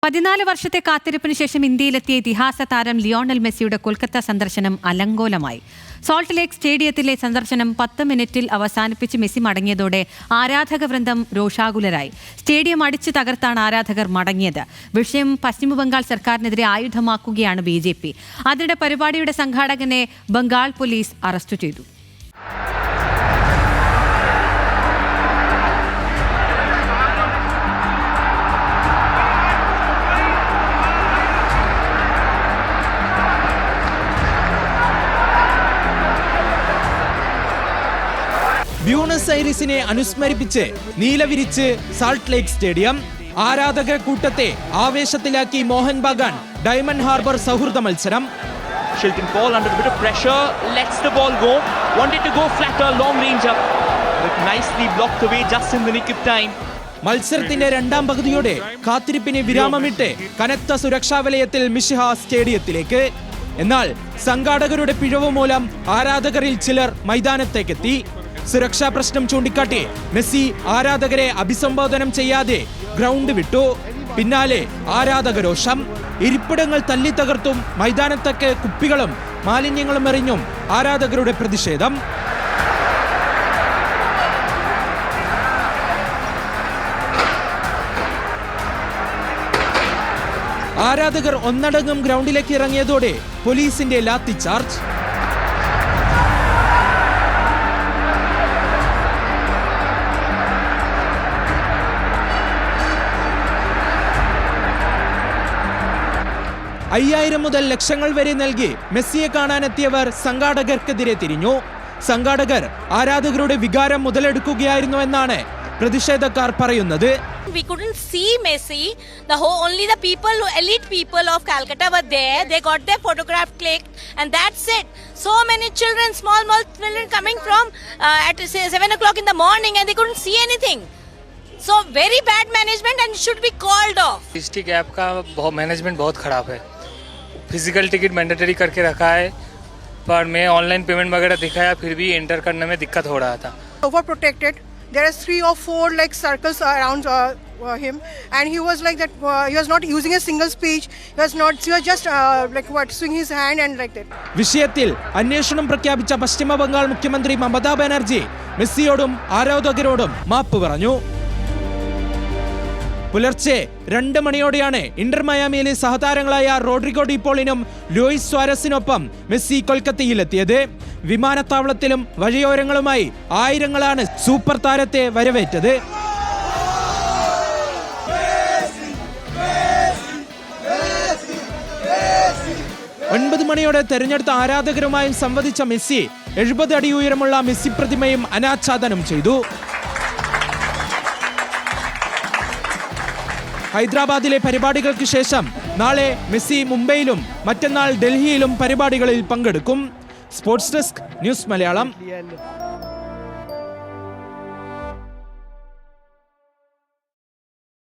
14 വർഷത്തെ കാത്തിരിപ്പിന് ശേഷം ഇന്ത്യയിലെത്തിയ ഇതിഹാസ താരം ലിയോണൽ മെസ്സിയുടെ കൊൽക്കത്ത സന്ദർശനം അലങ്കോലമായി. സോൾട്ട് ലേക്ക് സ്റ്റേഡിയത്തിലെ സന്ദർശനം 10 മിനിറ്റിൽ അവസാനിപ്പിച്ച് മെസ്സി മടങ്ങിയതോടെ ആരാധക വൃന്ദം രോഷാകുലരായി. സ്റ്റേഡിയം അടിച്ചു തകർത്താണ് ആരാധകർ മടങ്ങിയത്. വിഷയം പശ്ചിമബംഗാൾ സർക്കാരിനെതിരെ ആയുധമാക്കുകയാണ് BJP. അതിനിടെ പരിപാടിയുടെ സംഘാടകനെ ബംഗാൾ പോലീസ് അറസ്റ്റ് ചെയ്തു. ബ്യൂണസ് ഐറിസിനെ അനുസ്മരിപ്പിച്ച് നീലവിരിച്ച് സാൾട്ട് ലേക്ക് സ്റ്റേഡിയം. ആരാധക കൂട്ടത്തെ ആവേശത്തിലാക്കി മോഹൻ ബഗാൻ ഡയമണ്ട് ഹാർബർ സൗഹൃദ മത്സരം. Shilton Paul under a bit of pressure, lets the ball go, wanted to go flatter, long range up, but nicely blocked away just in the nick of time. മത്സരത്തിന്റെ രണ്ടാം പകുതിയോടെ കാത്തിരിപ്പിന് വിരാമമിട്ട് കനത്ത സുരക്ഷാ വലയത്തിൽ മിഷിഹ സ്റ്റേഡിയത്തിലേക്ക്. എന്നാൽ സംഘാടകരുടെ പിഴവ് മൂലം ആരാധകരിൽ ചിലർ മൈതാനത്തേക്കെത്തി. സുരക്ഷാ പ്രശ്നം ചൂണ്ടിക്കാട്ടി മെസ്സി ആരാധകരെ അഭിസംബോധനം ചെയ്യാതെ ഗ്രൗണ്ട് വിട്ടു. പിന്നാലെ ആരാധകരോഷം. ഇരിപ്പിടങ്ങൾ തല്ലി തകർത്തും മൈതാനത്തേക്ക് കുപ്പികളും മാലിന്യങ്ങളും എറിഞ്ഞും ആരാധകരുടെ പ്രതിഷേധം. ആരാധകർ ഒന്നടങ്കം ഗ്രൗണ്ടിലേക്ക് ഇറങ്ങിയതോടെ പോലീസിന്റെ ലാത്തി ചാർജ്. $5000 മുതൽ ലക്ഷങ്ങൾ വരെ നൽകി മെസ്സിയെ കാണാനെത്തിയവർ സംഘാടകർക്കെതിരെ തിരിഞ്ഞു. സംഘാടകർ ആരാധകരുടെ വികാരം മുതലെടുക്കുകയായിരുന്നു എന്നാണ് പ്രതിഷേധക്കാർ പറയുന്നത്. We couldn't see Messi. Only the people, elite people of Calcutta were there. They got their photograph clicked, and that's it. So many children, small children coming from at 7 o'clock in the morning, and they couldn't see anything. So very bad management and should be called off. इस ticket app का management बहुत खराब है. Physical ticket mandatory करके रखा है, पर मैं ऑनलाइन पेमेंट वगैरह दिखाया फिर भी एंटर करने में दिक्कत हो रहा था. Over protected. There are 3 or 4 like circles around him, and he was like that. He was not using a single speech. He was just swinging his hand and like that. വിഷയത്തിൽ അന്വേഷണം പ്രഖ്യാപിച്ച പശ്ചിമ ബംഗാൾ മുഖ്യമന്ത്രി മമതാ ബാനർജി മെസ്സിയോടും ആരാധകരോടും മാപ്പ് പറഞ്ഞു. പുലർച്ചെ 2 മണിയോടെയാണ് ഇന്റർ മയാമിയിലെ സഹതാരങ്ങളായ Rodrigo De പോളിനും ലൂയിസ് സ്വാരസിനൊപ്പം മെസ്സി കൊൽക്കത്തയിലെത്തിയത്. വിമാനത്താവളത്തിലും വഴിയോരങ്ങളുമായി ആയിരങ്ങളാണ് സൂപ്പർ താരത്തെ വരവേറ്റത്. ഒൻപത് മണിയോടെ തെരഞ്ഞെടുത്ത ആരാധകരുമായും സംവദിച്ച മെസ്സി 70 അടി ഉയരമുള്ള മെസ്സി പ്രതിമയും അനാച്ഛാദനം ചെയ്തു. ഹൈദരാബാദിലെ പരിപാടികൾക്ക് ശേഷം നാളെ മെസ്സി മുംബൈയിലും മറ്റന്നാൾ ഡൽഹിയിലും പരിപാടികളിൽ പങ്കെടുക്കും. Sports desk, news Malayalam.